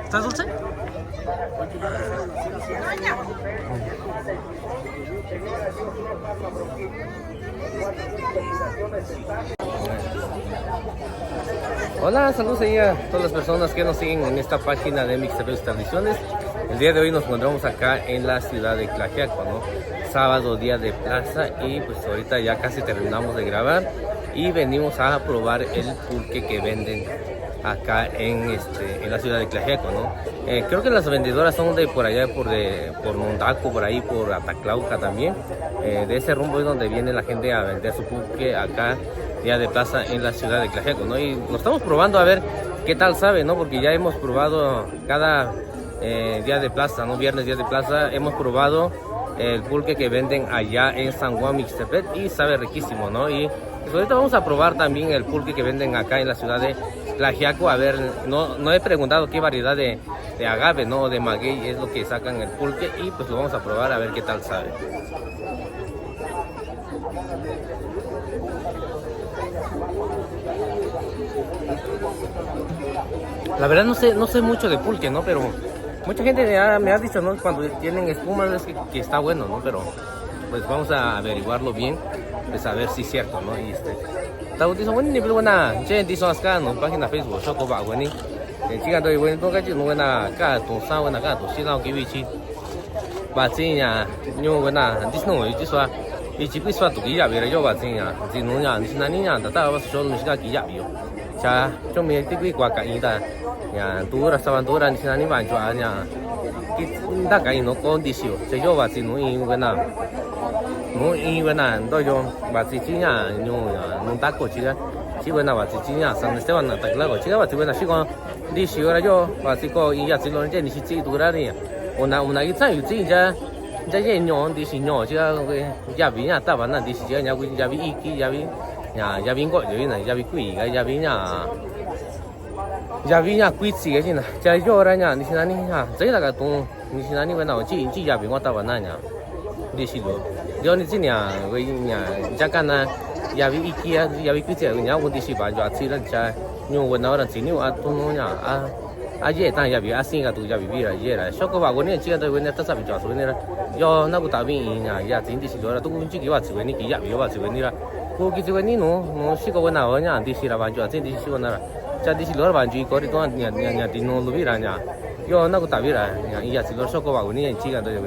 ¿Estás dulce? Hola, saludos ahí a todas las personas que nos siguen en esta página de Mixtapes Tradiciones. El día de hoy nos encontramos acá en la ciudad de Tlaxiaco, ¿no? Sábado, día de plaza, y pues ahorita ya casi terminamos de grabar y venimos a probar el pulque que venden acá en la ciudad de Tlaxiaco, ¿no? Creo que las vendedoras son de por allá, por Mondaco, por ahí, por Ataclauca también. De ese rumbo es donde viene la gente a vender su pulque acá, día de plaza en la ciudad de Tlaxiaco, ¿no? Y lo estamos probando a ver qué tal sabe, ¿no? Porque ya hemos probado cada día de plaza, ¿no? Viernes, día de plaza, hemos probado el pulque que venden allá en San Juan Mixtepec y sabe riquísimo, ¿no? Y pues ahorita vamos a probar también el pulque que venden acá en la ciudad de Tlaxiaco. A ver, no he preguntado qué variedad de agave, ¿no? De maguey es lo que sacan el pulque, y pues lo vamos a probar a ver qué tal sabe. La verdad no sé mucho de pulque, ¿no? Pero mucha gente me ha dicho, ¿no? Cuando tienen espumas es que está bueno, ¿no? Pero pues vamos a averiguarlo bien, pues a ver si es cierto, ¿no? Y dice, bueno, ni buena, che, dice acá, ¿no? Página Facebook, Choco va, bueno, chica, doy, bueno, no cacho, no buena, acá, tu sa, buena, acá, tu si lao, que bichi, baciña, no buena, dice, no, y dice, y chico, es tu guía, pero yo baciña, si no, ya, ni si na niña, tata, vas a show, no se guía, yo. Ya, yo me estoy cuacaída, ya, dura, estaban dura, ni si na ni van, yo, ya, da caí, no, con dicio, se yo va, si no, y buena, no, y buena, doy yo, baciña, no taco, chica, si buena, baciña, San Esteban, Ataclago, chica, buena, si con dicio, ahora yo, basico, y ya, si no, ni si dura, ni, una guitarra, y ya, ya, no, dice, no, ya vi, ya estaba, no, dice, ya vi, iki, ya vi. Ya vi gọi rồi này, ya vi quỷ cái ya vi nhà quỷ gì cái gì này, ya yo ra nhà, đi xin anh nhà, đấy là cái tụng, đi xin anh bên nào chỉ ya vi ngon tao vào nhà, đi xin luôn, giờ đi xin nhà, với nhà, chắc chắn là ya vi iki ya vi quỷ gì cái nhà, quân đi xin vào cho xin lên cha, nhưng quân nào là xin nhiều tụng nhà, dễ ta ya vi xin cái tụng ya vi ra dễ ra, sau cái vào quân này chỉ là quân này tất cả bị cho số này là, do nó cũng tạo bị nhà, ya xin đi xin rồi là tụng chỉ cái vào số này cái ya vi vào số này là Kuki juga ni no siko wena wanya anti sira banjo anti di siko nara jadi silor banjo ikori to nya di no lubira nya yo na ku tabira nya iya silor soko ba uni chiga to yo.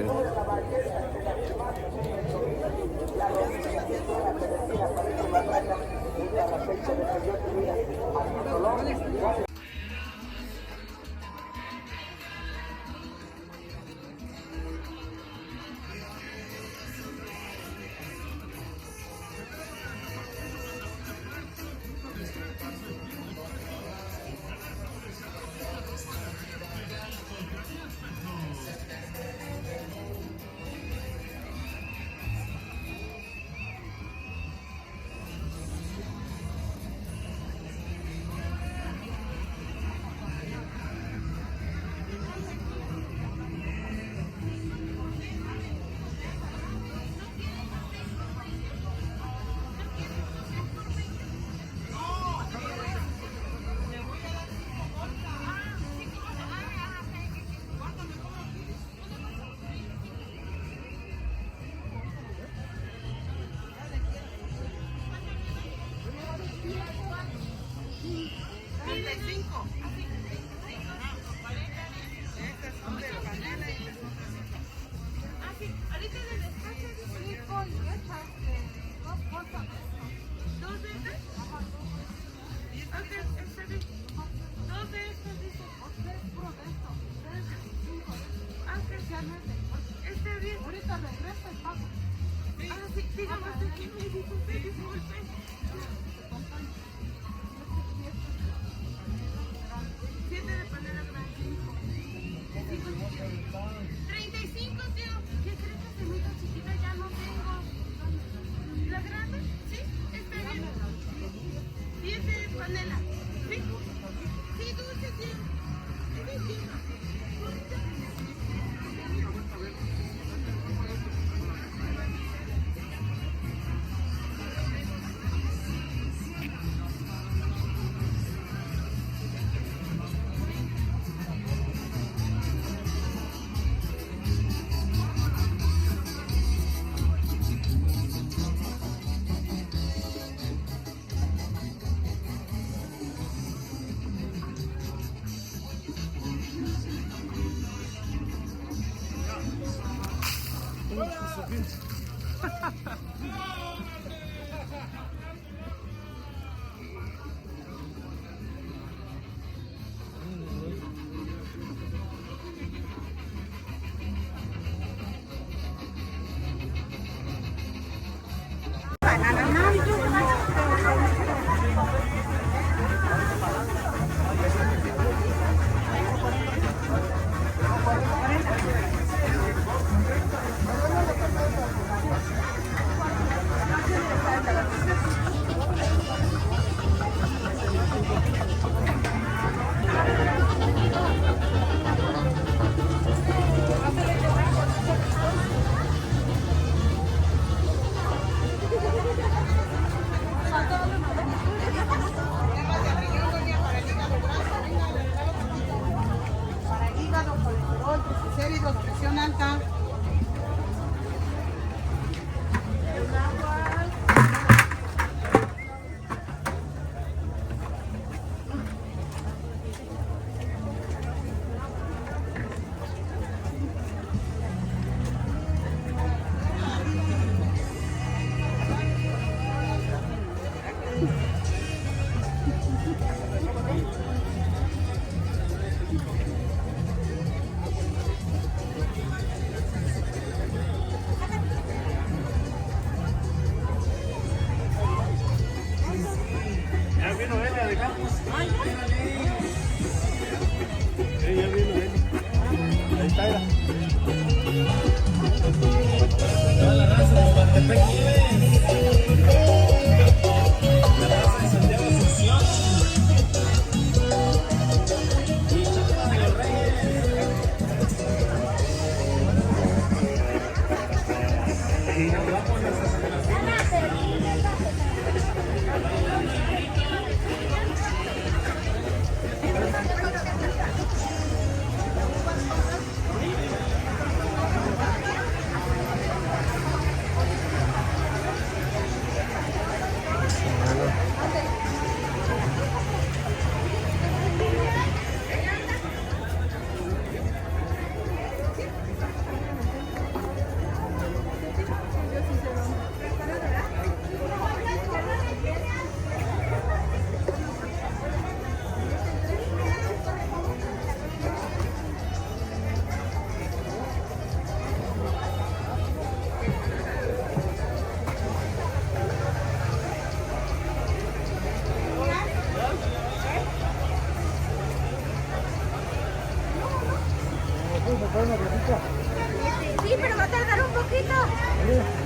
Sí, pero va a tardar un poquito.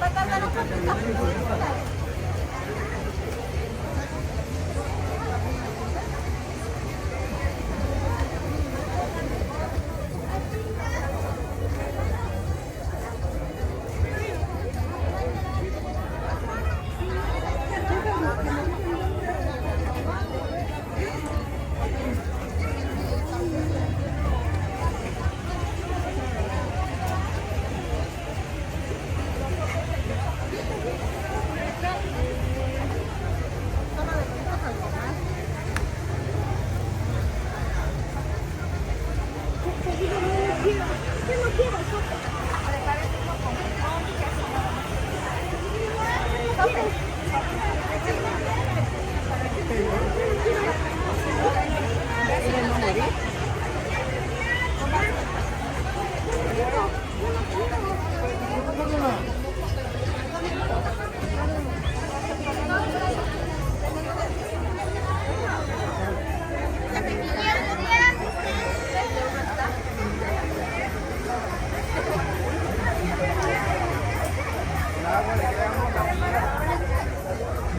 Va a tardar un poquito.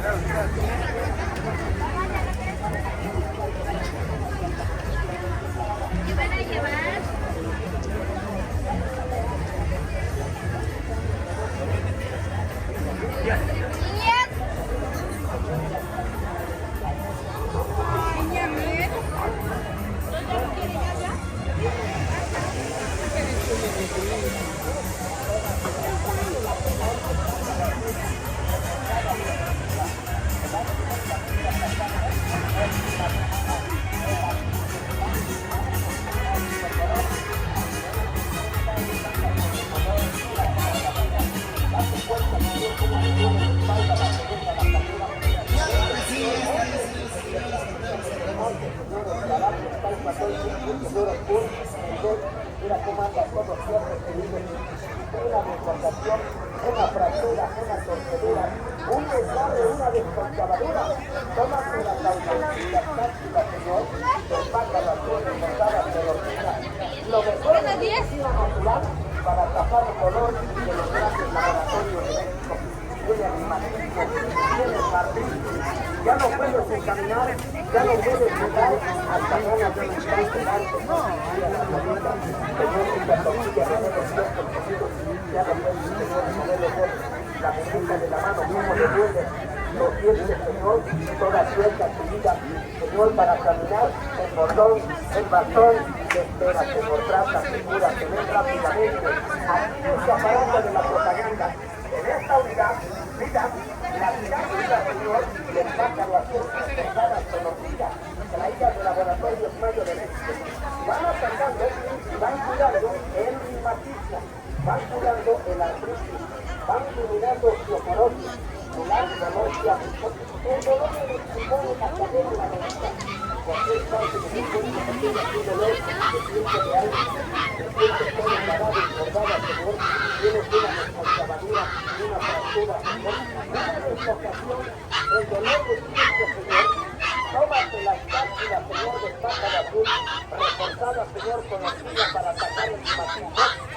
Gracias. Ya no puedes encaminar, ya no puedes jugar hasta ganas de un instante antes. La muñeca de la mano, cómo le duele, no siente, Señor, toda suelta tu vida, Señor, para caminar, el bastón te espera, Señor, trata, figura, que ven rápidamente, aquí se aparata de la propaganda, en esta unidad, mira, la pirámide, Señor, le saca las cosas pesadas conocidas, traídas de laboratorios Mayo de México, van atacando y van curando el reumatismo, van curando el artritis, van eliminando osteoporosis, el artrosis, el dolor de los pulmones, la cadera y la rodilla, cualquier parte que se encuentre que tenga un dolor, que siente de algo, que siente todo parado, engordada, Señor, tienes una descalzadura, una fractura, Señor, una deslocación, el dolor de siempre, Señor, tómate las cápsulas, Señor, de espátula azul, reforzadas, Señor, con orquídea para atacar el reumatismo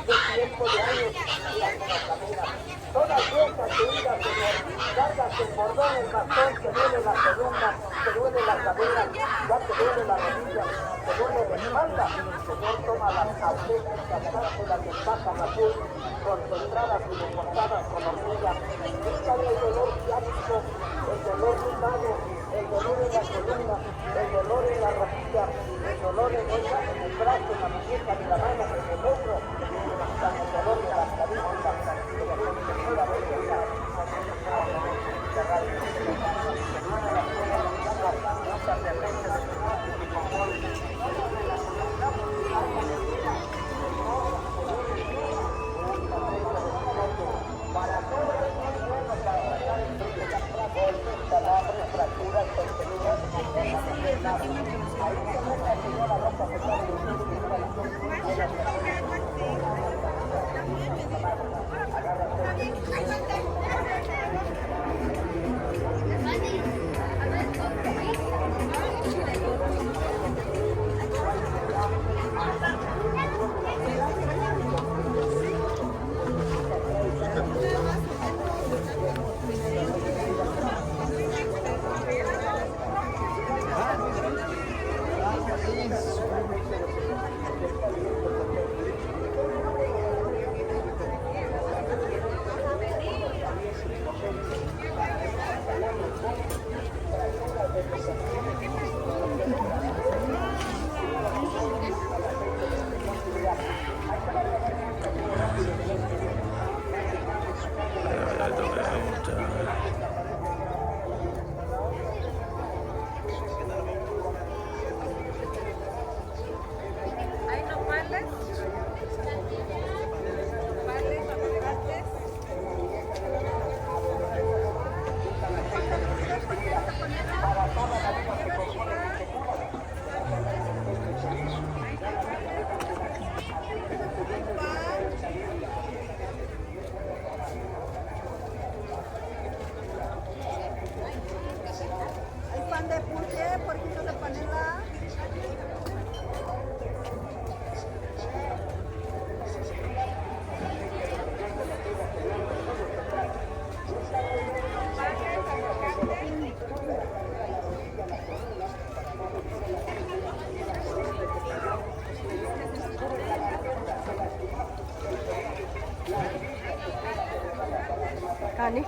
de tiempo de años y las cadenas. Todas esas heridas, Señor, cargas el cordón, el bastón, te duele la columna, te duele la cadera, ya te duele la rodilla, te duele la espalda. Señor, toma las auténticas cápsulas de espátula azul, concentradas y reforzadas con orquídea. Quítale el dolor ciático, el dolor de mano, el dolor en la columna, el dolor en la rodilla, el dolor en el brazo, en la muñeca de la mano, en el hombro, el dolor de las caderas, Ani.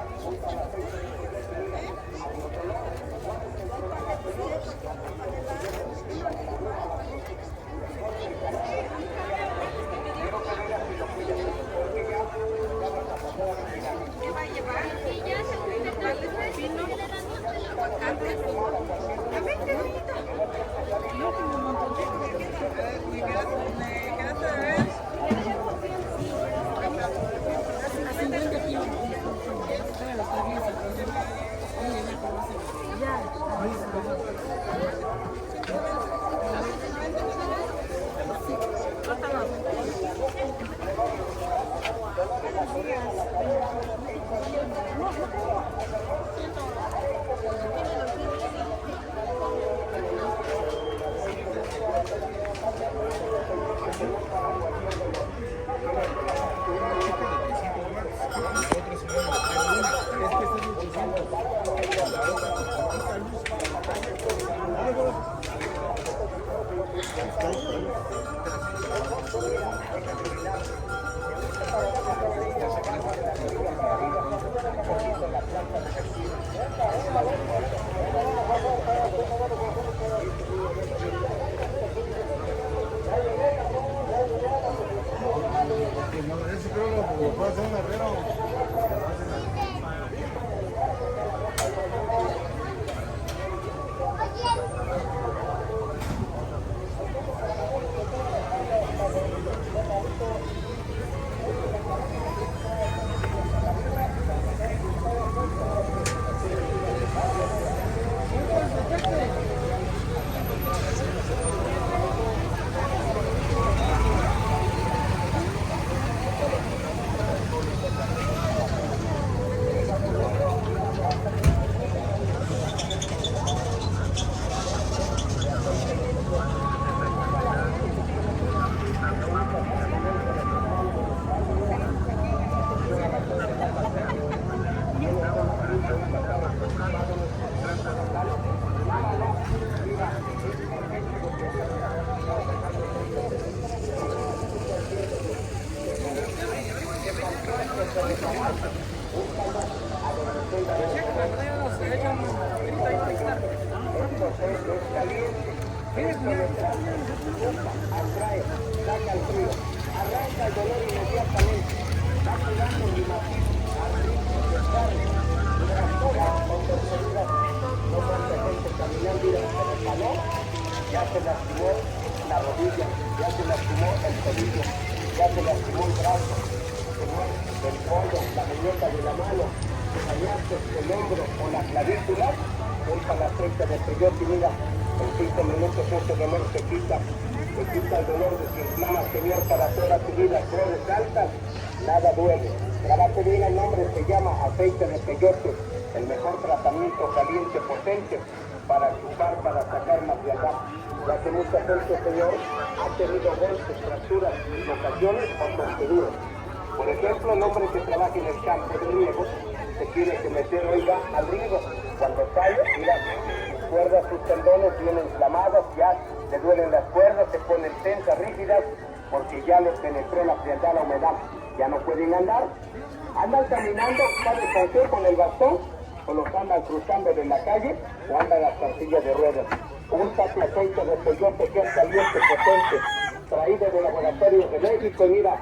atrae, saca el frío, arranca el dolor inmediatamente, va curando el reumatismo, artritis, desgarre, fracturas o torceduras. No mucha gente caminando y se resbaló, ya se lastimó la rodilla, ya se lastimó el tobillo, ya se lastimó el brazo, el codo, la muñeca de la mano, dañaste el hombro o la clavícula, usa el aceite de peyote y mira, en 5 minutos ese dolor se quita el dolor, desinflama, Señor, para toda tu vida, flores altas, nada duele. Grabate bien el nombre, se llama aceite de peyote, el mejor tratamiento caliente, potente, para chupar, para sacar material. Ya que mucha gente, Señor, ha tenido golpes, fracturas, locaciones o torceduras. Por ejemplo, el hombre que trabaja en el campo de riego se tiene que meter, oiga, al riego. Cuando sale, mira, sus cuerdas, sus tendones vienen inflamados, ya le duelen las cuerdas, se ponen tensas, rígidas, porque ya les penetró la frialdad, la humedad. Ya no pueden andar. Andan caminando, ¿sabes con qué? Con el bastón, o los andan cruzando de la calle, o andan las sillas de ruedas. Úsate aceite de peyote que es caliente, potente, traído de laboratorios de México, y mira,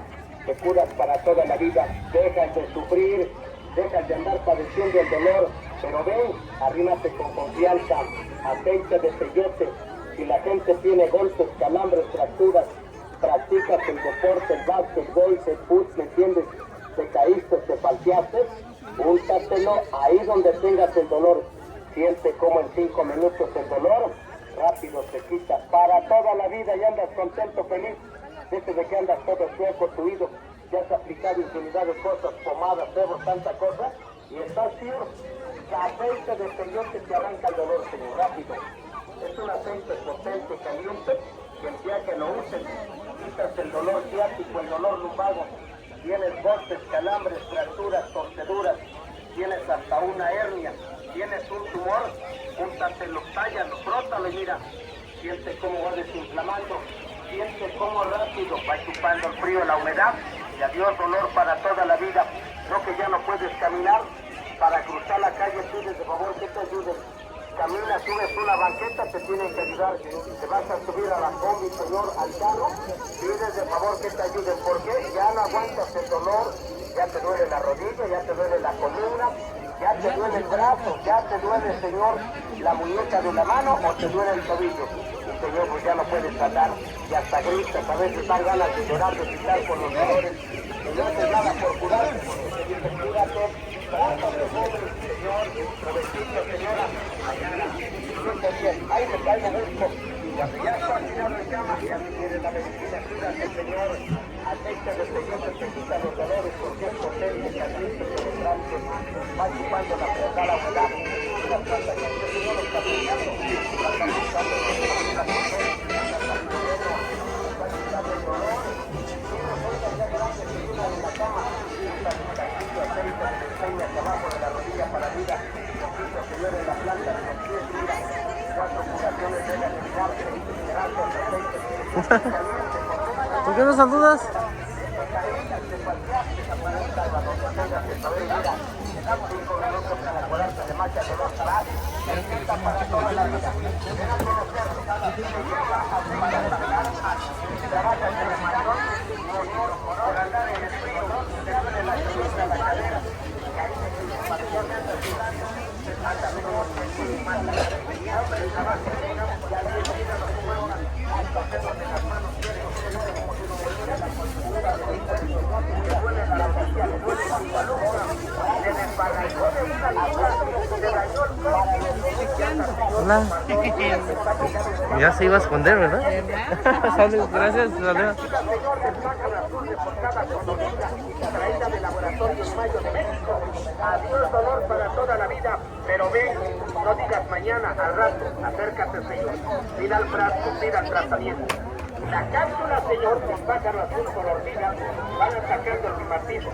te curas para toda la vida. Dejas de sufrir, dejas de andar padeciendo el dolor, pero ven, arrímate con confianza, aceite de peyote. Si la gente tiene golpes, calambres, fracturas, practicas el deporte, el básquetbol, el fútbol, ¿me entiendes? Te caíste, te palteaste, úntatelo ahí donde tengas el dolor. Siente como en 5 minutos el dolor, rápido se quita para toda la vida y andas contento, feliz. Desde que andas todo chueco, tuido, ya has aplicado infinidad de cosas, pomadas, cebos, tanta cosa, y estás fiero. Aceite de peyote te arranca el dolor, Señor, rápido. Es un aceite potente, caliente, que el día que lo uses, quitas el dolor ciático, el dolor lumbago. Tienes golpes, calambres, fracturas, torceduras, tienes hasta una hernia, tienes un tumor, úntatelo, tállalo, frótalo y mira, siente cómo va desinflamando, siente cómo rápido va chupando el frío, la humedad, y adiós dolor para toda la vida. No que ya no puedes caminar, para cruzar la calle pides de favor que te ayuden. Caminas, subes una banqueta, te tienen que ayudar. Te vas a subir a la combi, Señor, al carro, pides de favor que te ayuden, porque ya no aguantas el dolor, ya te duele la rodilla, ya te duele la columna, ya te duele el brazo, ya te duele, Señor, la muñeca de la mano o te duele el tobillo. Y Señor, pues ya no puedes andar, y hasta gritas, a veces dan ganas de llorar, de gritar por los dolores. Y no haces nada por curarte, porque te dice, cúrate, trátate, pobre Señor, pobrecito, señora, ahí me caigo gusto. Cuando ya está tirado en cama, ya tiene la medicina, cúrate, Señor, aceite de peyote te quita los dolores, porque es potente, caliente, penetrante, va chupando la frialdad, la humedad. Mira cuánta gente que no lo está aplicando, la está aplicando, la va quitando el dolor. Mira, cosas ya grandes que vienen en la cama, esta aceite te enseña hacia abajo de la rodilla para arriba, poquito, Señor, en la planta de los pies, mira, 4 curaciones de la mirarte, gracias, aceite, ¿Por qué no saludas? Hola. Ya se iba a esconder, ¿verdad? Salud, gracias, salud. Señor del pájaro azul reportada conocida y traída del laboratorio en Mayo de México. Adiós dolor para toda la vida, pero ven, no digas mañana, al rato, acércate, Señor. Mira el frasco, mira el tratamiento. La cápsula, Señor, con pájaro azul con hormigas, van atacando el reumatismo,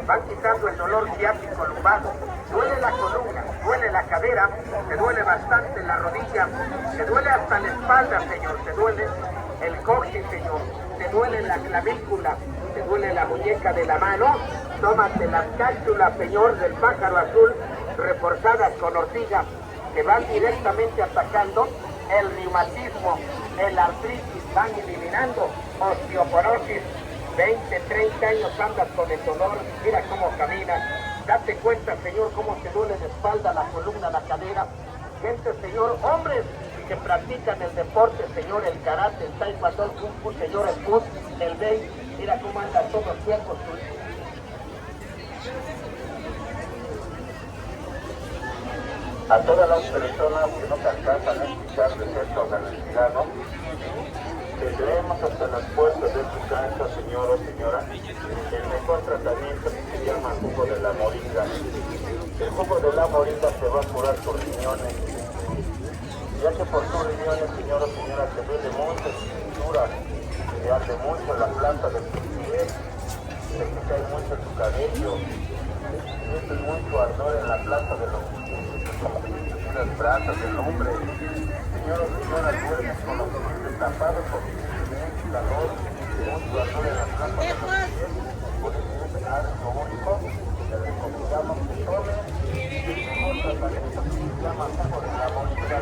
van quitando el dolor ciático lumbago, duele la columna, duele la cadera, te duele bastante la rodilla, te duele hasta la espalda, Señor, te duele el coxis, Señor, te duele la clavícula, te duele la muñeca de la mano. Tómate las cápsulas, Señor, del pájaro azul, reforzadas con ortiga, que van directamente atacando el reumatismo, el artritis van eliminando, osteoporosis, 20, 30 años andas con el dolor, mira cómo caminas, date cuenta, Señor, cómo te duele la espalda, la columna, la cadera. Gente, Señor, hombres que practican el deporte, Señor, el karate, el taekwondo, el kung fu, Señor, el foot, el bey, mira cómo andan todos los tiempos. A todas las personas que no alcanzan a escuchar de cierto organizado, tendremos hasta las puertas de tu casa, señor o señora, el mejor tratamiento que se llama jugo de la moringa. El jugo de la moringa te va a curar tus riñones, ya que por tus riñones, señor o señora, te duele mucho tu cintura, te arde mucho la planta de tus pies, te cae mucho tu cabello, sientes mucho ardor en la planta de los pies, las brazos del hombre. Señor o señora, duermes con los ojos destapados porque tienes calor, mucho ardor en la planta de los pies, por eso es ácido úrico. Le recomendamos que tome un tratamiento que se llama jugo de la moringa.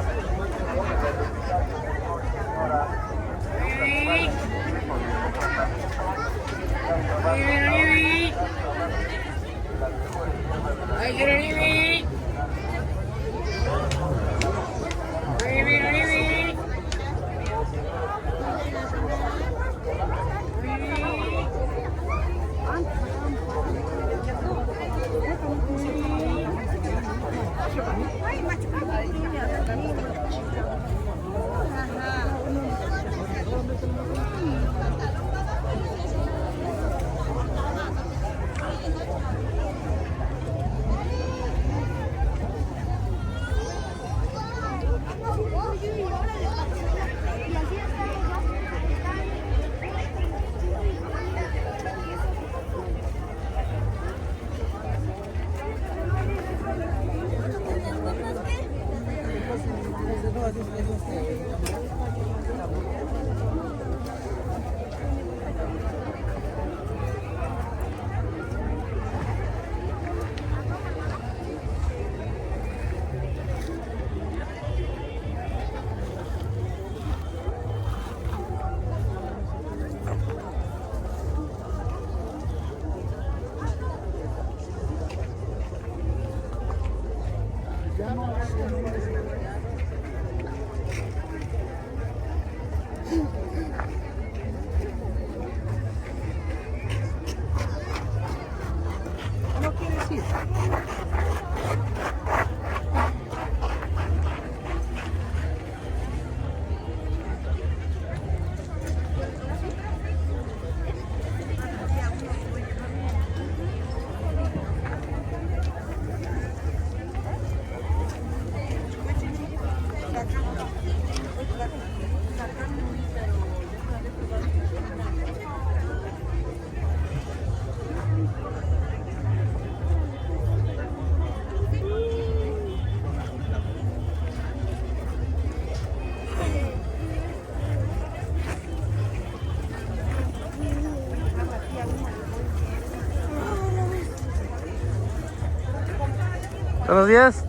Buenos días.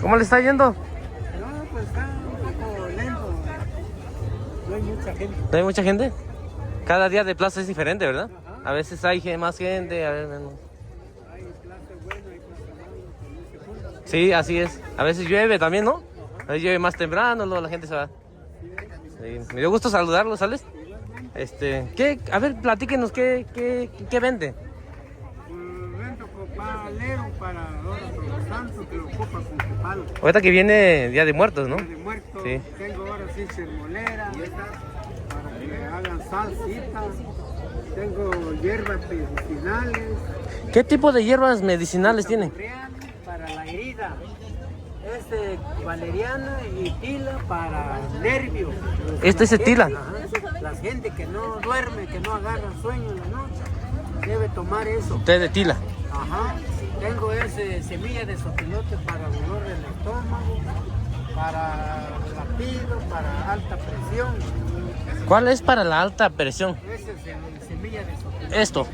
¿Cómo le está yendo? No, pues está un poco lento. No hay mucha gente. ¿No hay mucha gente? Cada día de plaza es diferente, ¿verdad? A veces hay más gente, a veces menos. Hay clase buena, hay clase mala, también se juntan. Sí, así es. A veces llueve también, ¿no? A veces llueve más temprano, luego la gente se va. Sí. Me dio gusto saludarlo, ¿sales? A ver, platíquenos, ¿qué vende? Vendo copalero para ahora por los santos que lo ocupa con copal. Ahorita que viene Día de Muertos, ¿no? De muerto, Sí. tengo ahora sí cermolera para que hagan salsitas. Tengo hierbas medicinales. ¿Qué tipo de hierbas medicinales tiene? Real para la herida. Valeriana y tila para nervios. ¿Este es el tila? Ajá. La gente que no duerme, que no agarra sueño en la noche, debe tomar eso. Té de tila. Ajá. Tengo semilla de sopilote para dolor del estómago, para latido, para alta presión. ¿Cuál es para la alta presión? Esa es semilla de sopilote. Esto.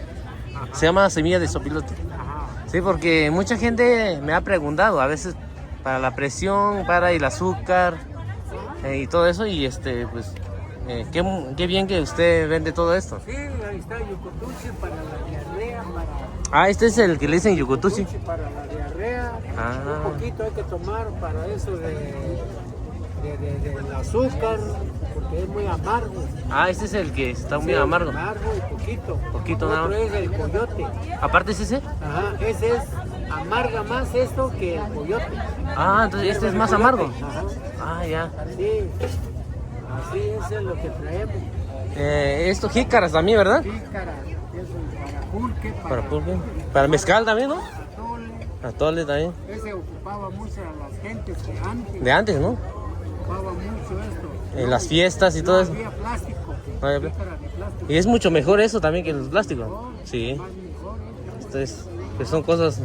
Ajá. Se llama semilla de sopilote. Ajá. Sí, porque mucha gente me ha preguntado, a veces para la presión, para el azúcar, y todo eso, y pues, qué bien que usted vende todo esto. Sí, ahí está yucutuchi para la diarrea, para... Ah, este es el que le dicen yucutuchi. Para la diarrea, Ah. un poquito hay que tomar para eso del azúcar, porque es muy amargo. Ah, este es el que está muy Sí, amargo. Amargo y poquito. Poquito nada Otro más. es el coyote. Aparte es ese. Ajá, ese es, amarga más esto que el coyote. Ah, entonces este es más Coyote. amargo. Ajá, Ah, ya. sí, así es lo que traemos. Esto jícaras también, ¿verdad? Pícara, eso para pulque, Para pulque. Para mezcal también, ¿no? atole. Atole también. Ese ocupaba mucho a las gentes que antes De antes, ¿no? ocupaba mucho esto. En las fiestas y todo eso. No había plástico. No había Pícara de plástico. Y es mucho mejor eso también que el plástico. Sí. Más mejor, Esto es, pues son cosas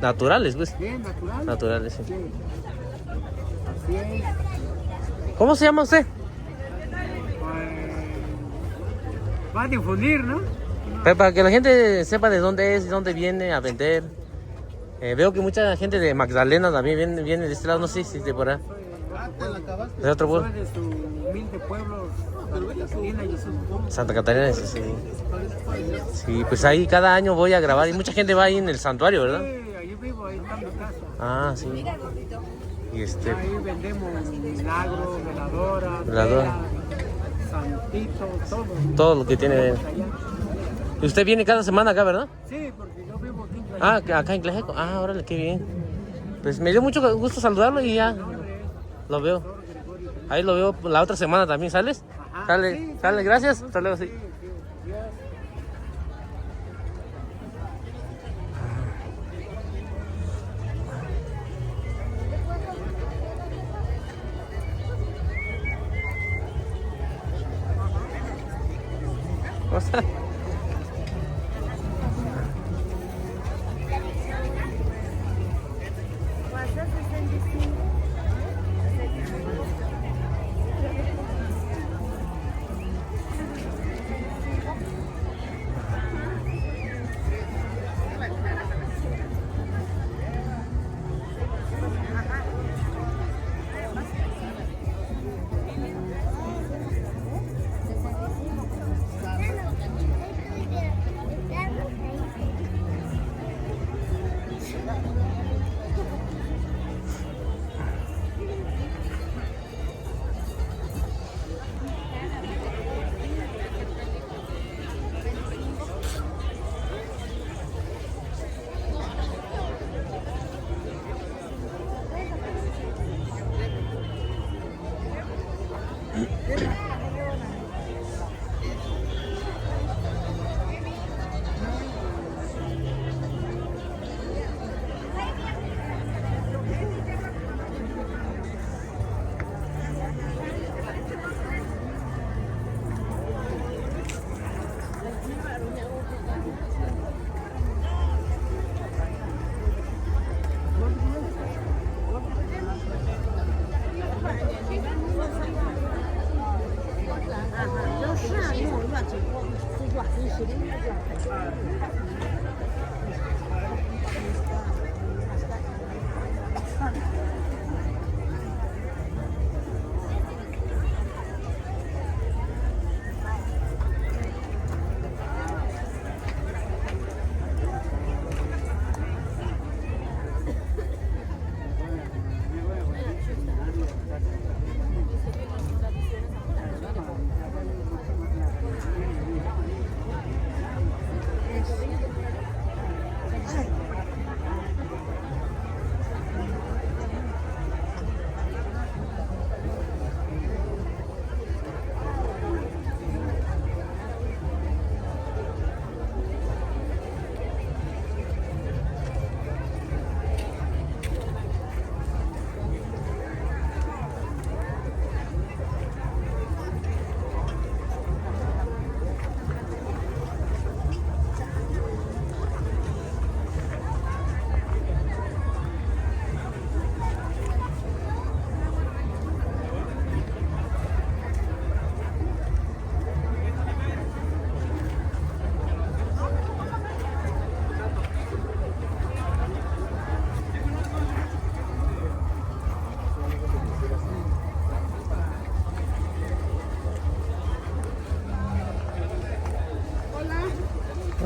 naturales, pues. bien natural. Naturales, sí. Sí. Así es. ¿Cómo se llama usted? Va a difundir, ¿no? Para que la gente sepa de dónde es y dónde viene a vender. Veo que mucha gente de Magdalena también viene de este lado, no sé si de por ahí. De otro pueblo. Soy de su humilde pueblo, Santa Catarina y su Santa Catarina, sí, sí. Sí, pues ahí cada año voy a grabar y mucha gente va ahí en el santuario, ¿verdad? Sí, ahí vivo, ahí está mi casa. Ah, sí. Y Ahí vendemos milagro, veladora, Veladora. vela, santito, todo. todo lo que tiene. Allá. Y usted viene cada semana acá, ¿verdad? Sí, porque yo vivo aquí en Tlaxcala. Ah, acá en Tlajeco. Ah, órale, qué bien. Pues me dio mucho gusto saludarlo y ya lo veo. Ahí lo veo la otra semana también, ¿sales? Ajá. Sale, Sí, sale, gracias. Hasta luego, sí. Sí, sí, ya. O sea,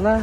Hola.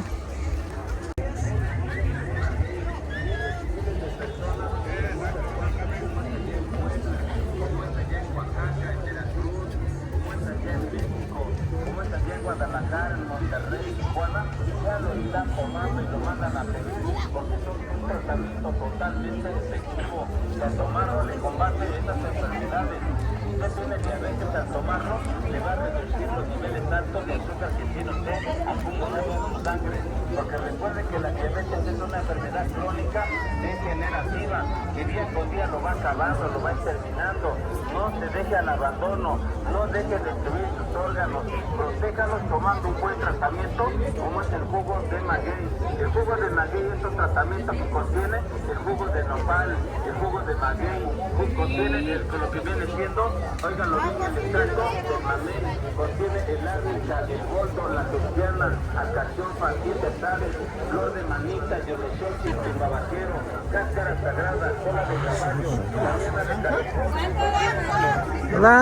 Guadalajara, en Monterrey, Tijuana, ya lo están tomando y lo mandan a pedir porque es un tratamiento totalmente efectivo. Si al tomarlo le combate estas enfermedades. Si usted tiene diabetes, al tomarlo le va a reducir los niveles altos de azúcar que tiene usted acumulado en su sangre. Porque recuerde que la diabetes es una enfermedad crónica degenerativa que día con día lo va acabando, lo va exterminando. No se deje al abandono, no deje de destruir sus órganos, protéjalos tomando un buen tratamiento como es el jugo de maguey. El jugo de maguey es un tratamiento que contiene el jugo de nopal, el jugo de maguey, contiene lo que viene siendo, óiganlo bien, el extracto de mamey, contiene el árnica, el boldo, la cristiana, alcachofa, vegetales, flor de manita, yolosotis, tumbabaquero, cáscara sagrada, cola de caballo, canela de cabeza. Hola.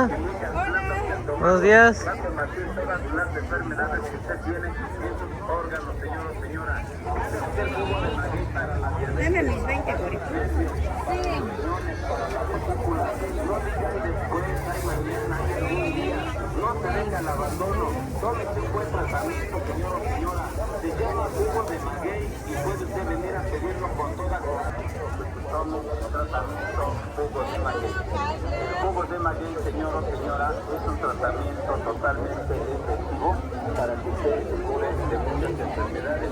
Buenos días. Va a combatir todas las enfermedades que usted tiene en sus órganos, señor o señora. Este es el jugo de maguey para la diabetes. Deme mis 20 ahorita. Sí. No digan después, hay mañana, hay algún día. No se venga al abandono. Tome este buen tratamiento, señor o señora. Se llama jugo de maguey y puede usted venir a pedirlo con toda confianza. Tome el tratamiento jugo de maguey. El jugo de maguey, señor o señora, es un tratamiento totalmente efectivo para que usted se cure de muchas enfermedades,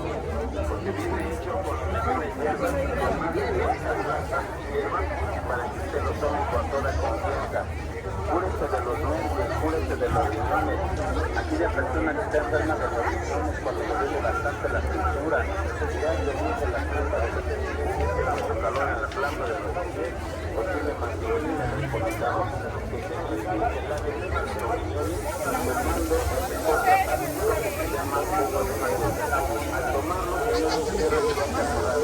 porque viene hecho por las mejores hierbas para que usted lo tome con toda confianza. Cúrese de los nervios, cúrese de los riñones. Aquella persona que está enferma de los riñones cuando le duele bastante la cintura, ya le dice la punta de los pies, mucho calor en la planta de los pies, o tiene manguerina en el polizado, que se le la de los riñones, tomando el mejor tratamiento que se llama jugo de maguey. Al tomarlo, señor, se va a mejorar.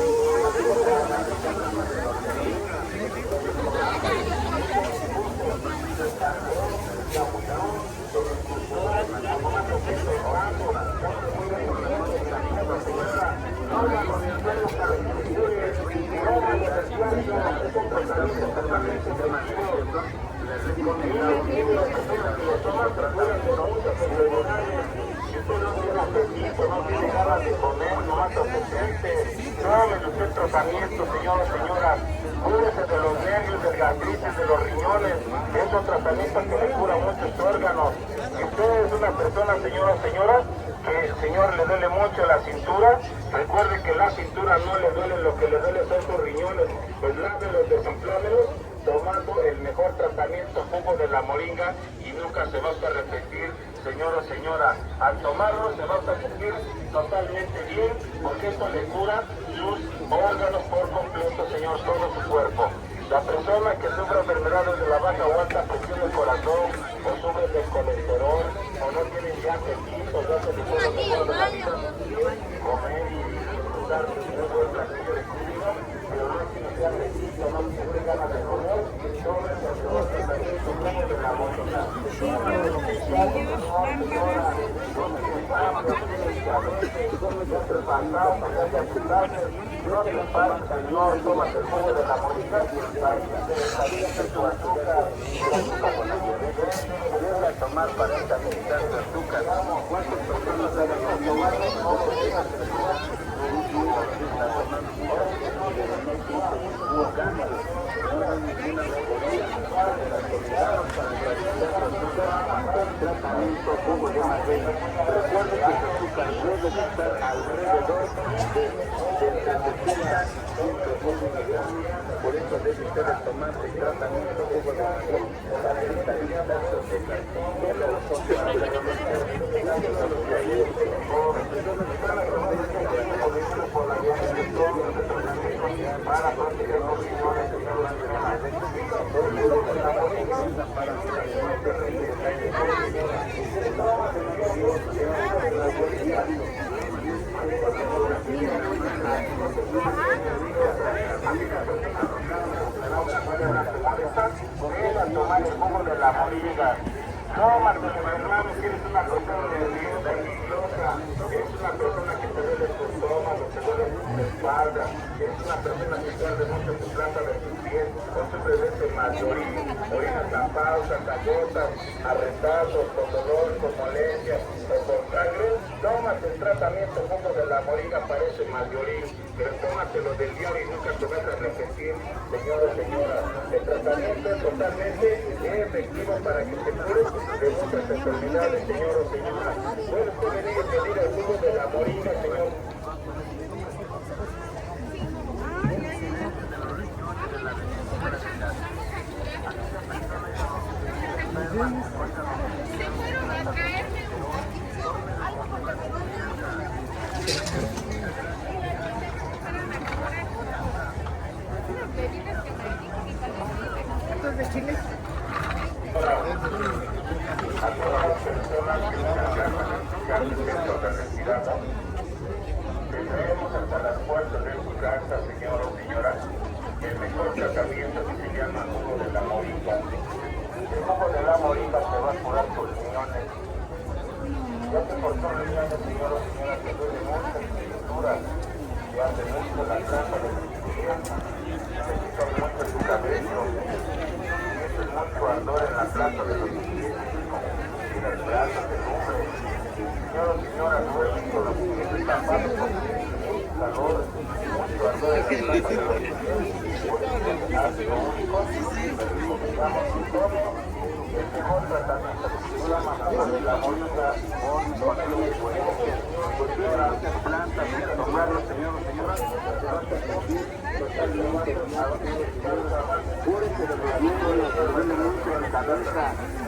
Usted tratamiento, señor o señora, cúrese de los nervios, del gastritis, de los riñones, es un tratamiento que le cura muchos órganos. Si usted es una persona, señor o señora, que el señor le duele mucho la cintura, recuerde que la cintura no le duele, lo que le duele son sus riñones, pues lávelos, desinflámelos, tomando el mejor tratamiento, jugo de la moringa, y nunca se va a arrepentir, señor o señora. Al tomarlo se va a sentir totalmente bien, porque esto le cura sus órganos por completo, señor, todo su cuerpo. La persona que sufre enfermedades de la baja o alta presión del corazón, o sufre de colesterol, o no tiene ya apetito, ya se le puede mejor de la vida, comer y disfrutar de un buen platillo de comida, pero no tiene ya apetito, no tiene ganas de comer, todo eso es un tratamiento como de la moringa. No te pares, señor, toma el jugo de la moringa para que te desaliente tu azúcar, como la diabetes, debe tomar para estabilizar tu azúcar. ¿Cuántas personas deben tomar? Tratamiento jugo de maguey. Recuerde que el azúcar debe estar alrededor del 70 miligramos, por eso debe usted tomar el tratamiento jugo de maguey para estabilizar su azúcar. Tómalo con gracias a los que ayer por la diabetes, para proteger los riñones de la tomar el jugo de la moringa. No, Marcelo, hermano, que eres una persona de dieta religiosa, eres una persona que te debe persona que guarde mucho su planta de sus pies, o simplemente mayoría, orinas tapadas, cagotas, arrestados, con dolor, con molestias o con sangre, tómate el tratamiento jugo de la moringa para ese mayoría, pero tómatelo del diario y nunca te vas a repetir, señora, señora. El tratamiento es totalmente efectivo para que se cure de muchas enfermedades, señor o señora. Puede usted venir y pedir el jugo de la moringa, señor. ¿Estos de Chile? A todas las personas que están retirada, que traemos hasta las puertas de su casa, señor o señora, el mejor tratamiento que se llama jugo de la moringa. El jugo de la moringa se va a curar por riñones. Ya que por todos los riñones, señor o señora, que duele mucho en cintura, que hace mucho la grasa de su piel, se quita mucho su cabello, siente mucho ardor en la planta de los pies, y las brazos de lumbre. Señor o señora, duele con los pies tapados porque mucho calor, mucho ardor en la planta de los pies. Por eso es ácido úrico, le recomendamos un tono. El mejor tratamiento que se llama la moringa con el huevo. Pues ahora plantas y tomarlo, señor o señora, se va a sentir totalmente cúrese de los miembros, le duele mucho la cabeza,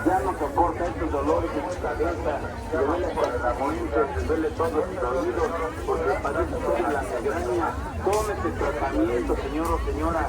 ya no soporta estos dolores en su cabeza, le duele por la moringa, le duele todos sus oídos, porque padece toda la migraña. Tome este tratamiento, señor o señora.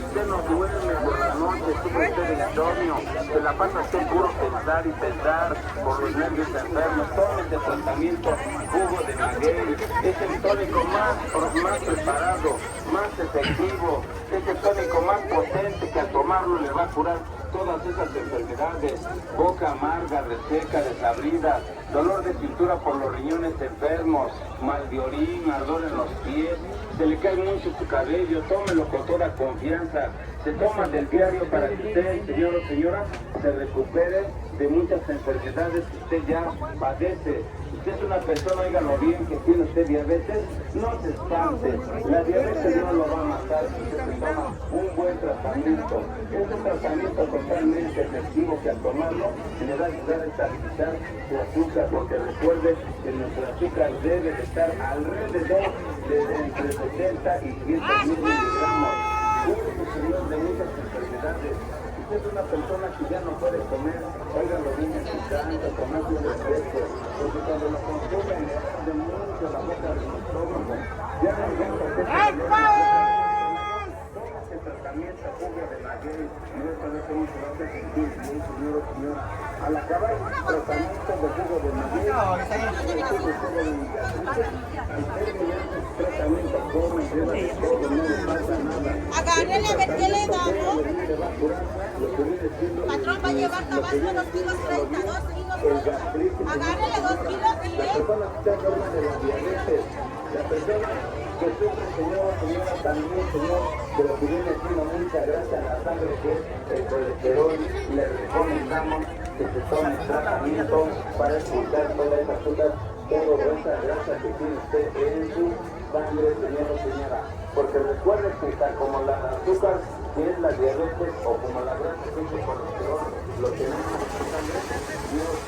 Usted no duerme por la noche, sufre usted de insomnio, se la pasa usted puro pensar y pensar por los nervios enfermos. Tome este tratamiento, jugo de maguey. Es el tónico más preparado, más efectivo, es el tónico más potente que al tomarlo le va a curar todas esas enfermedades: boca amarga, reseca, desabrida, dolor de cintura por los riñones enfermos, mal de orín, ardor en los pies, se le cae mucho su cabello. Tómelo con toda confianza. Se toma del diario para que usted, señor o señora, se recupere de muchas enfermedades que usted ya padece. Usted es una persona, óigalo bien, que tiene usted diabetes, no se espante. La diabetes no lo va a matar si usted se toma un buen tratamiento. Es un tratamiento totalmente efectivo que al tomarlo le va a ayudar a estabilizar su azúcar, porque recuerde que nuestro azúcar debe de estar alrededor de entre 70 y 100 miligramos. Cúrese, señor, de muchas enfermedades. Usted es una persona que ya no puede comer, óigalo bien, en su canto, tomando un refresco, porque cuando lo consumen le arde mucho la boca del estómago. Ya no tómase el tratamiento jugo de maguey, y esta vez cómo se va a sentir bien, señor o señora. Al acabar el tratamiento de jugo de maguey, el jugo de migatrices, al terminar su tratamiento, come, lleva de todo, no le pasa nada. Agárrele a ver qué le damos. Patrón, va a llevar tabasco 2 kilos 32 kilos. Agárrele 2 kilos y La persona que está enferma de la diabetes, la persona que sufre, señor o señora, también, señor, de lo que viene siendo mucha grasa en la sangre, que es el colesterol, le recomendamos que se tome tratamiento para expulsar toda esa azúcar, toda esa grasa que tiene usted en su sangre, señor o señora. Porque recuerde que está como la azúcar, que es la diabetes, o como la grasa, que es el colesterol, lo tenemos en su sangre. Dios.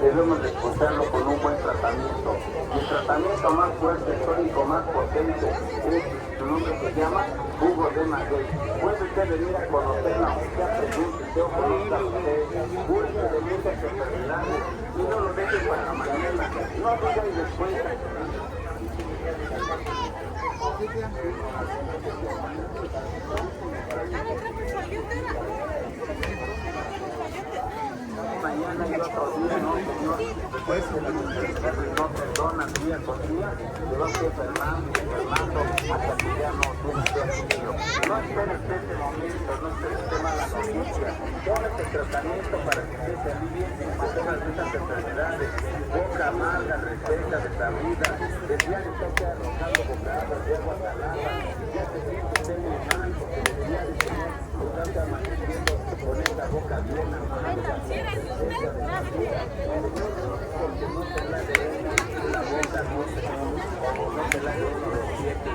Debemos de expulsarlo con un buen tratamiento. El tratamiento más fuerte, el tónico más potente, es, su nombre se llama jugo de maguey. Puede usted venir a conocerla, aunque sea pregunte o conozca usted. Cúrese de muchas enfermedades y no lo deje para la mañana. No diga y después. mañana y otro día, no, Señor. Después que la enfermedad no perdona día con día, te vas enfermando y enfermando hasta que ya no tienes que hacerlo. No esperes este momento, no esperes este mala noticia. Toma este tratamiento para que te alivien a todas estas enfermedades. Boca amarga, reseca, desabrida, el diario está arrojando bocados de agua salada, ya te sientes muy mal porque el diario estás amaneciendo con esta boca llena, amarga, porque no te la de la boca, no te la de los siete,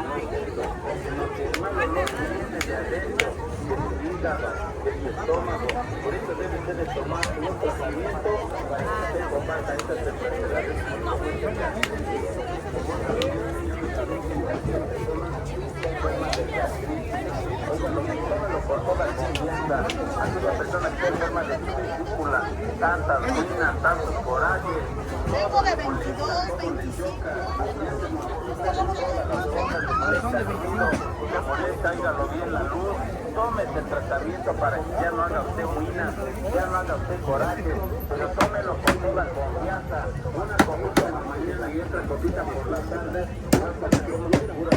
no te hermano, no viene de adentro, de tu hígado, de tu estómago, por eso debes de tomar un tratamiento para que te combata estas enfermedades. Por toda confianza, aquella persona que está enferma de vesícula, tantas ruinas, tantos corajes. Tengo de 22, 25. Le molesta, hágalo bien la luz, tómese el tratamiento para que ya no haga usted ruinas, ya no haga usted coraje, pero tómelo con toda confianza, una copita en la mañana y otra copita por la tarde, hasta que tome pura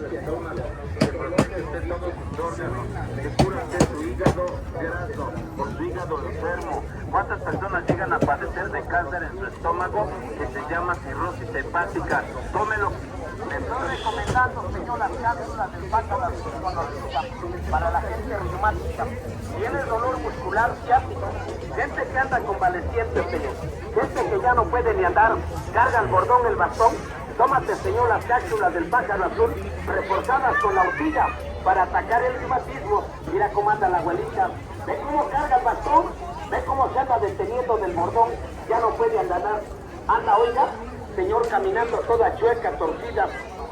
que tómalo, que protege usted todos sus órganos, que cura usted su hígado graso, por su hígado enfermo. ¿Cuántas personas llegan a padecer de cáncer en su estómago que se llama cirrosis hepática? Tómelo. Le estoy recomendando, señor, las cápsulas del páncreas para la gente reumática. Tiene dolor muscular ciático, gente que anda convaleciente, señor, gente que ya no puede ni andar, carga el bordón, el bastón. Tómate, señor, las cápsulas del pájaro azul, reforzadas con la horquilla para atacar el reumatismo. Mira cómo anda la abuelita, ve cómo carga el bastón, ve cómo se anda deteniendo del bordón, ya no puede andar. Anda, oiga, señor, caminando toda chueca, torcida,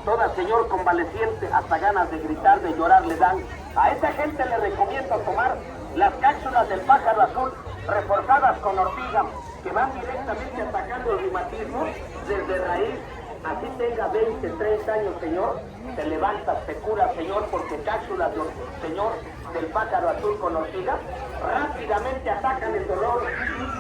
toda, señor, convaleciente, hasta ganas de gritar, de llorar le dan. A esa gente le recomiendo tomar las cápsulas del pájaro azul, reforzadas con ortiga, que van directamente atacando el reumatismo desde raíz. Así tenga 20, 30 años, señor, te levantas, te curas, señor, porque cápsulas, señor, del pájaro azul con ortiga rápidamente atacan el dolor.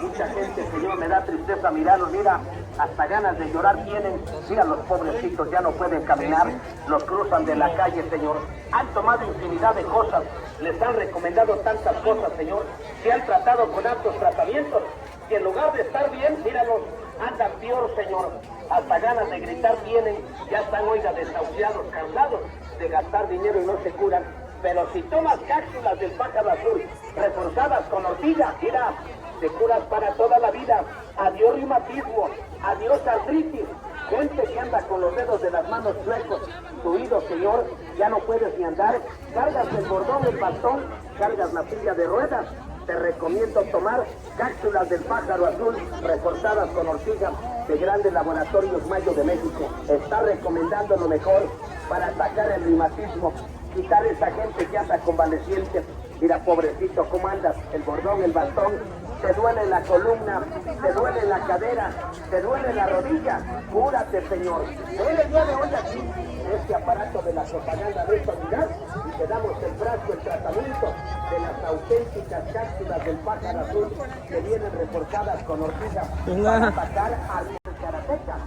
Mucha gente, señor, me da tristeza mirarlos, mira, hasta ganas de llorar tienen. Mira, los pobrecitos ya no pueden caminar, los cruzan de la calle, señor. Han tomado infinidad de cosas, les han recomendado tantas cosas, señor, se han tratado con altos tratamientos, y en lugar de estar bien, míralos, andan peor, señor. Hasta ganas de gritar tienen, ya están, oiga, desahuciados, cansados de gastar dinero y no se curan. Pero si tomas cápsulas del pájaro azul, reforzadas con ortiga, mira, te curas para toda la vida. Adiós reumatismo, adiós artritis. Gente que anda con los dedos de las manos chuecos, tuido, señor, ya no puedes ni andar. Cargas el bordón, el bastón, cargas la silla de ruedas. Te recomiendo tomar cápsulas del pájaro azul reforzadas con ortiga de Grandes Laboratorios Mayo de México. Está recomendando lo mejor para atacar el reumatismo, quitar esa gente que anda convaleciente. Mira, pobrecito, ¿cómo andas? El bordón, el bastón, te duele la columna, te duele la cadera, te duele la rodilla. Cúrate, señor. Ven el día de hoy aquí, este aparato de la propaganda de esta unidad, y te damos el frasco, el tratamiento de las auténticas cápsulas del pájaro azul que vienen reforzadas con ortiga para atacar al karateca.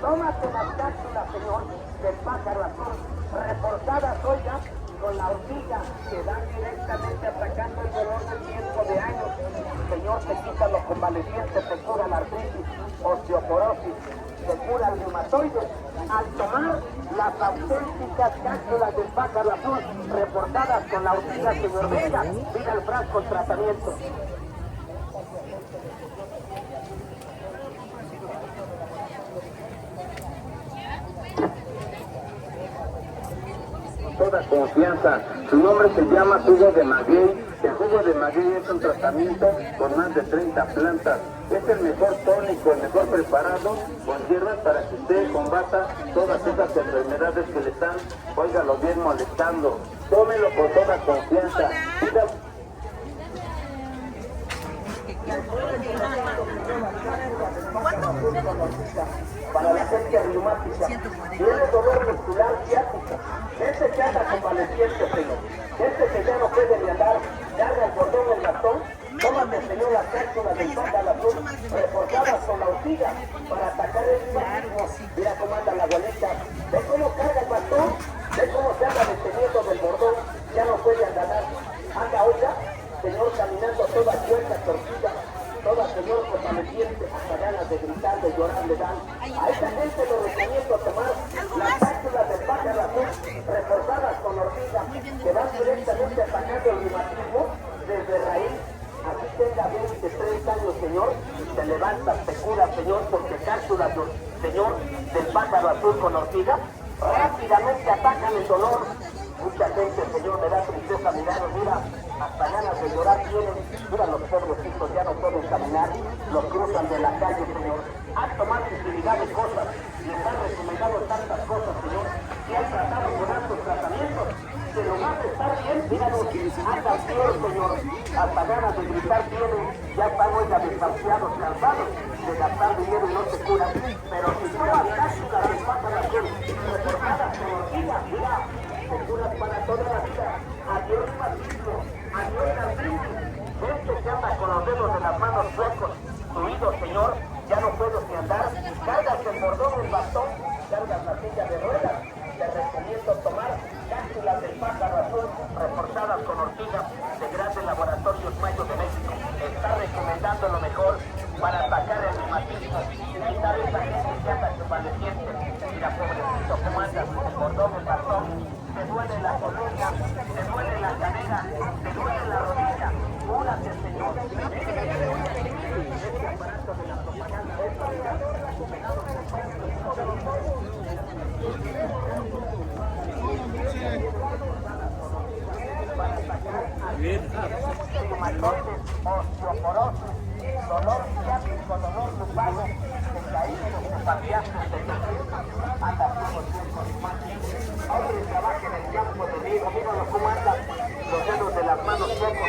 Tómate las cápsulas, señor, del pájaro azul, reforzadas, oiga, con la ortiga, que dan directamente atacando el dolor de cientos de años. Señor, te quita los convalecientes, te cura la artritis, osteoporosis, te cura el reumatoide. Al tomar las auténticas cápsulas del pájaro azul, reforzadas con la ortiga, señor, venga, mira el frasco, el tratamiento. Toda confianza, su nombre se llama jugo de maguey. El jugo de maguey es un tratamiento con más de 30 plantas. Es el mejor tónico, el mejor preparado con hierbas para que usted combata todas esas enfermedades que le están, óigalo bien, molestando. Tómelo con toda confianza. Para la gente reumática, tiene dolor muscular ciático, gente que anda convaleciente, señor, gente que ya no puede ni andar, carga el bordón, el bastón, toma Tómame, Señor, las cápsulas del pájaro azul, reforzadas con la ortiga, para atacar el reumatismo. Mira cómo anda la abuelita. Ve cómo carga el bastón. Ve cómo se anda deteniendo del bordón. Ya no puede ganar. Anda, oiga, Señor, caminando toda chueca, torcida. Toda, Señor, convaleciente, hasta ganas de gritar, de llorar le dan. A esa gente lo recomiendo tomar las cápsulas del pájaro azul, reforzadas con ortiga, que van directamente atacando el reumatismo desde raíz. Así tenga 20, 30 años, Señor, te levantas, te curas, Señor, porque cápsulas, Señor, del pájaro azul con ortiga, rápidamente atacan el dolor. Mucha gente, Señor, me da tristeza mirarlos, mira, hasta ganas de llorar tienen. Mira, los pobrecitos ya no pueden caminar, los cruzan de la calle, Señor. Han tomado infinidad de cosas y les han recomendado tantas cosas, Señor, que han tratado con altos tratamientos. Que lo más de estar bien, míralos, andan peor, Señor. Hasta ganas de gritar tienen, ya están, oiga, desahuciados, cansados de gastar dinero y no se curan. Pero si tomas cápsulas del pájaro azul, reforzadas con ortiga, mira, te curas para toda la vida. Adiós reumatismo, adiós artritis. Este que anda con los dedos de las manos suecos, subidos, Señor, ya no puedes ni andar. Cargas el bordón, el bastón, cargas la silla de ruedas. Te recomiendo tomar cápsulas del pájaro azul reforzadas con ortiga de Grandes Laboratorios Mayo de México. Está recomendando lo mejor para atacar el reumatismo. Quitar esa gente que anda convaleciente. Mira, pobrecito, cómo andas, el bordón, el bastón. Te duele la columna, te duele la cadera, te duele la rodilla. Cúrate, Señor. Este aparato de la propaganda es recomendado para atacar reumatoides, osteoporosis, dolor ciático, dolor lumbar, decaídos, cefaleasis, anda todo el tiempo reumático. Hombre, trabaja en el campo de Vigo, míralo cómo anda, los dedos de las manos suecos,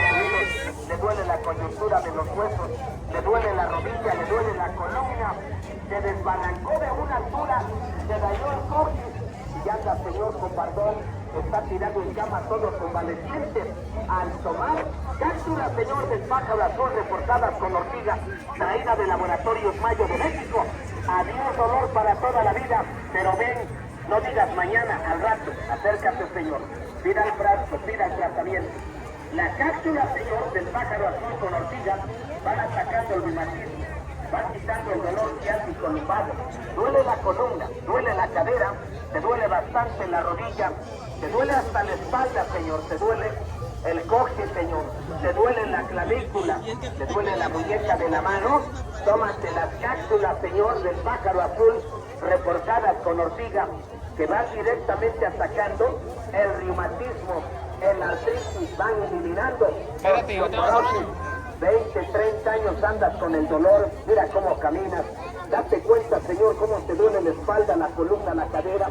le duele la coyuntura de los huesos, le duele la rodilla, le duele la columna, se desbalancó de una altura, se dañó el coxis y anda, Señor, con bardón, está tirado en cama todos convalecientes. Al tomar cápsulas, Señor, del pájaro azul reforzadas con ortiga, traída de Laboratorios Mayo de México, adiós dolor para toda la vida, pero ven, no digas mañana, al rato, acércate, Señor, pida el brazo, pida el tratamiento. La cápsula, Señor, del pájaro azul con ortiga, van atacando el reumatismo, van quitando el dolor ciático lumbar, duele la columna, duele la cadera, te duele bastante la rodilla, te duele hasta la espalda, Señor, te duele el coxis, Señor, te duele la clavícula, te duele la muñeca de la mano. Tómate las cápsulas, Señor, del pájaro azul, reforzadas con ortiga, que van directamente atacando el reumatismo, el artritis, van eliminando. Espérate, yo te voy a hablar. 20, 30 años andas con el dolor, mira cómo caminas. Date cuenta, Señor, cómo te duele la espalda, la columna, la cadera.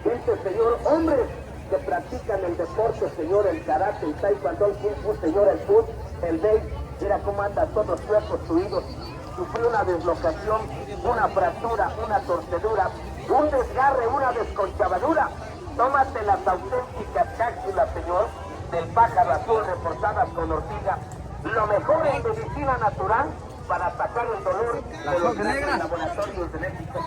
Dice, Señor, hombres que practican el deporte, Señor, el karate, el taekwondo, el kung fu, Señor, el foot, el base, mira cómo andan todos suecos, suidos. Sufrió una deslocación, una fractura, una torcedura, un desgarre, una desconchavadura. Tómate las auténticas cápsulas, Señor, del pájaro azul reforzadas con ortiga. Lo mejor en medicina natural para atacar el dolor de los grandes laboratorios de México.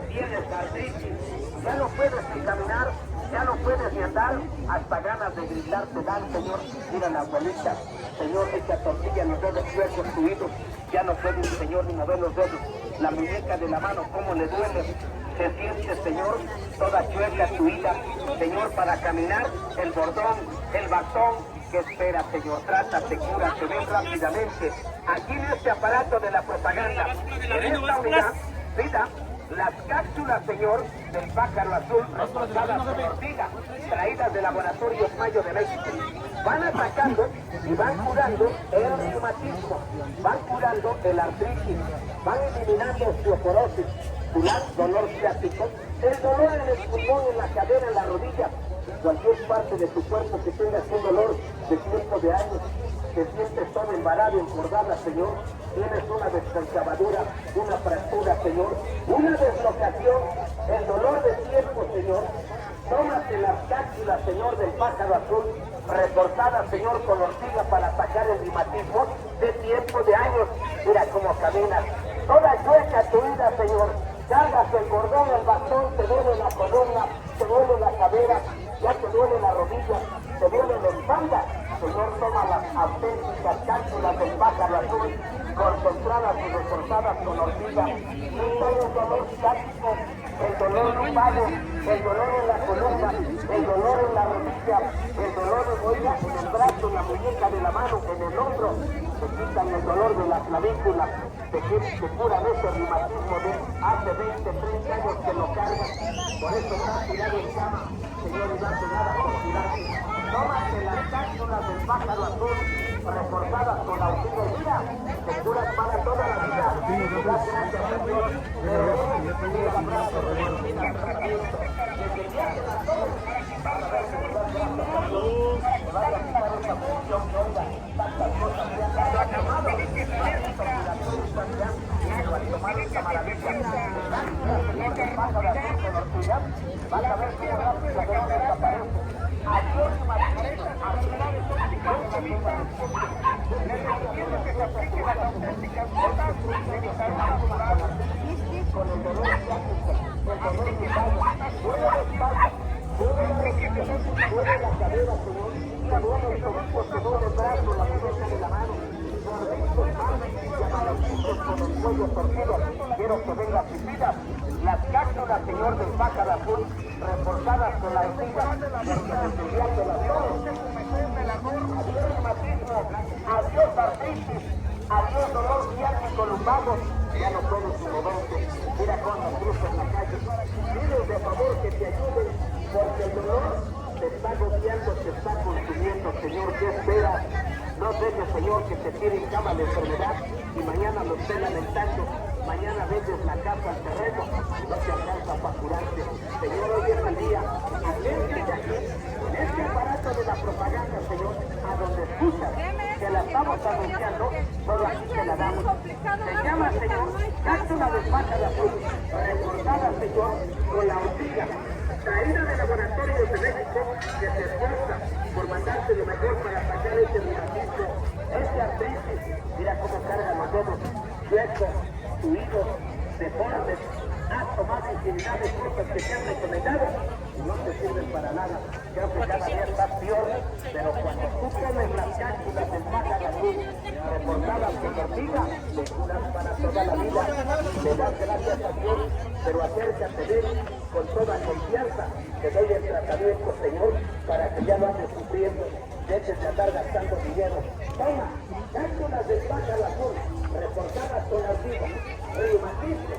Tienes artritis, ya no puedes ni caminar, ya no puedes ni andar, hasta ganas de gritar te dan, Señor. Mira la abuelita, Señor, echa tortilla en los dedos suecos, suidos, ya no puedes, Señor, ni mover los dedos. La muñeca de la mano, cómo le duele, se siente, Señor, toda chueca, suida, Señor, para caminar, el bordón, el bastón. Que espera, Señor, trátate, cúrate, ven rápidamente. Aquí en este aparato de la propaganda, en esta unidad, mira, las cápsulas, Señor, del pájaro azul, reforzadas con ortiga, traídas de Laboratorios Mayo de México, van atacando y van curando el reumatismo, van curando el artritis, van eliminando osteoporosis, dolor ciático, el dolor en el pulmón, en la cadera, en la rodilla, cualquier parte de tu cuerpo que tengas un dolor de tiempo de años, te sientes todo embarado, engordada, Señor, tienes una desconchavadura, una fractura, Señor, una deslocación, el dolor de tiempo, Señor, tómate las cápsulas, Señor, del pájaro azul, reforzada, Señor, con ortiga para atacar el reumatismo de tiempo, de años. Mira cómo caminas, toda chueca tu vida, Señor. Cargas el cordón, el bastón, te duele la columna, te duele la cadera, ya te duele la rodilla, te duele la espalda. Señor, toma las auténticas cápsulas del pájaro azul, concentradas y reforzadas con ortiga. No todo el dolor ciático, el dolor lumbar, el dolor en la columna, el dolor en la rodilla, el dolor en el brazo, en la muñeca de la mano, en el hombro. Te quitan el dolor de la clavícula, te curan ese reumatismo de hace 20, 30 años que lo cargas. Por eso estás tirado en cama, Señor, y no hace nada por tirarte. Tómate las cápsulas del pájaro azul, reforzadas con la ortiga, te curas para toda la vida. Gracias, Señor. Un abrazo de morfina, tratamiento. Desde que hace las dos, vas a ver que te vas a quitar esa función que oiga, tantas cosas que han dado acabado. Al tomar esta maravilla, Señor del pájaro azul con ortiga, vas a ver cómo rápidamente desaparece. Adiós, Martín. Con el dolor ciático, el dolor lumbar, duele la espalda, duele la rodilla, duele la cadera, Señor, te duele el tobillo, te duele el brazo, la muñeca de la mano, gorditos, manos, y amaraditos con el cuello torcido. Quiero que vengas y pidas las cápsulas, Señor del pájaro azul, reforzadas con la ortiga, de las dos. Adiós reumatismo, adiós artritis, adiós dolor ciático lumbago. Ya no puedes ni moverte. Mira cuando cruzas la calle. Pides de favor que te ayuden, porque el dolor te está golpeando, te está consumiendo, Señor. ¿Qué esperas? No dejes, Señor, que te tire en cama la enfermedad y mañana lo esté lamentando. Mañana vendes la casa al terreno y no te alcanza para curarte. Señor, hoy es el día. Atente de aquí, en este aparato de la propaganda, Señor, a donde escuchas que la estamos anunciando, todo aquí te la damos. Se llama, Señor, cápsula del pájaro azul, recordada, Señor, con la ortiga, traída de laboratorios de México, que se esfuerza por mandarte lo mejor para sacar ese reumatismo, ese artritis. Mira cómo cargan los dedos, chuecos, tuidos, deformes. Has tomado infinidad de cosas que te han recomendado y no te sirven para nada. Creo que cada día estás peor, pero cuando tú tomes las cápsulas del pájaro azul, reforzadas con ortiga, te curas para toda la vida. Le das gracias a Dios, pero acércate de él con toda confianza. Te doy el tratamiento, Señor, para que ya no andes sufriendo. Dejes de andar gastando dinero. Toma, cápsulas del pájaro azul, reforzadas con ortiga, reumatismo,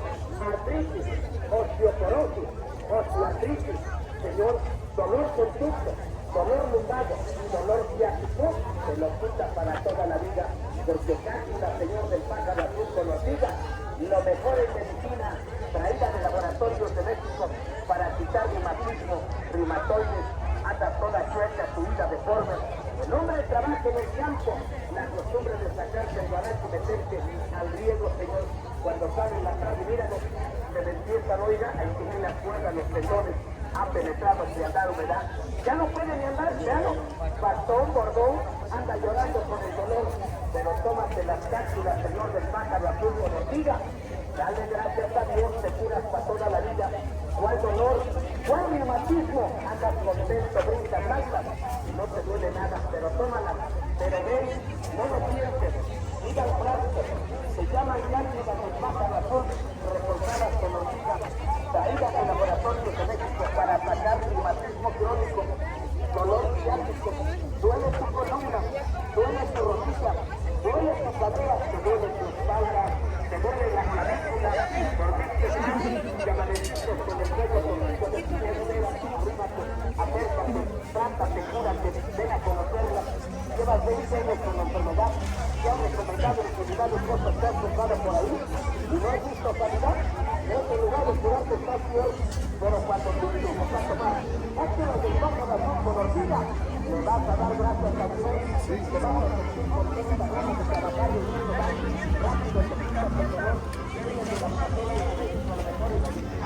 artritis, osteoporosis, osteoartritis, Señor, dolor conducto, dolor lumbago, dolor ciático, se lo quita para toda la vida, porque cápsula, Señor del pájaro azul con ortiga, lo mejor en medicina, traída de laboratorios de México para quitar reumatismo, reumatoides, anda toda chueca, tu vida deforme. El hombre trabaja en el campo, la costumbre de sacarse el guaracho y meterse al riego, Señor, cuando sale la tarde, míranos, se le empiezan, oiga, a imprimir las cuerdas, los tendones, ha penetrado el frialdad, humedad, ya no puede ni andar, ya no, bastón, bordón, anda llorando con el dolor, pero tómate las cápsulas, Señor del pájaro azul con ortiga, dale gracias a Dios, te curas para toda la vida. ¿Cuál dolor? ¿Cuál reumatismo? Andas contento, brincas, saltas, no te duele nada, pero tómalas, pero ven, no lo pienses, mira el frasco, se llaman cápsulas del pájaro azul, reforzadas con ortiga, traídas de laboratorios de México para atacar reumatismo crónico, dolor ciático, duele tu columna, duele tu rodilla, duele tu cadera, te duele tu espalda, te duele la clavícula, dormiste mal, te amaneciste con el cuello torcido de tu piel, acércate, trátate, cúrate, ven a conocerla. Llevas 20 años con la enfermedad, te han recomendado infinidad de cosas que has comprado por ahí y no has visto sanidad. En lugar de curarte estás peor, pero cuando tú vienes a tomar cápsulas del pájaro azul con ortiga, le vas a dar gracias a Dios, te vas a sentir contenta, ganas de trabajar y de dar rápido, te quitas el dolor, tienes de laboratorio de México, lo mejor es la vida.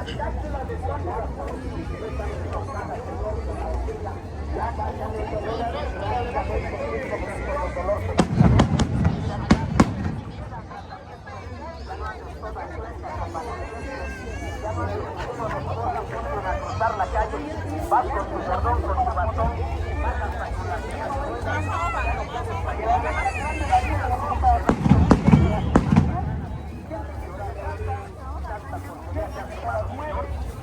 Cruzar la calle, vas con tu cordón, con tu bastón, vas hasta con la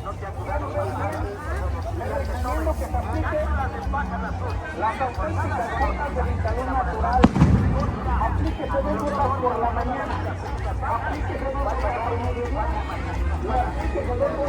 no te ayudaron les recomiendo que practique las auténticas formas de salud natural. Aplíquese 2 horas por la mañana, aplíquese 2 horas por la mediodía, aplíquese 2 horas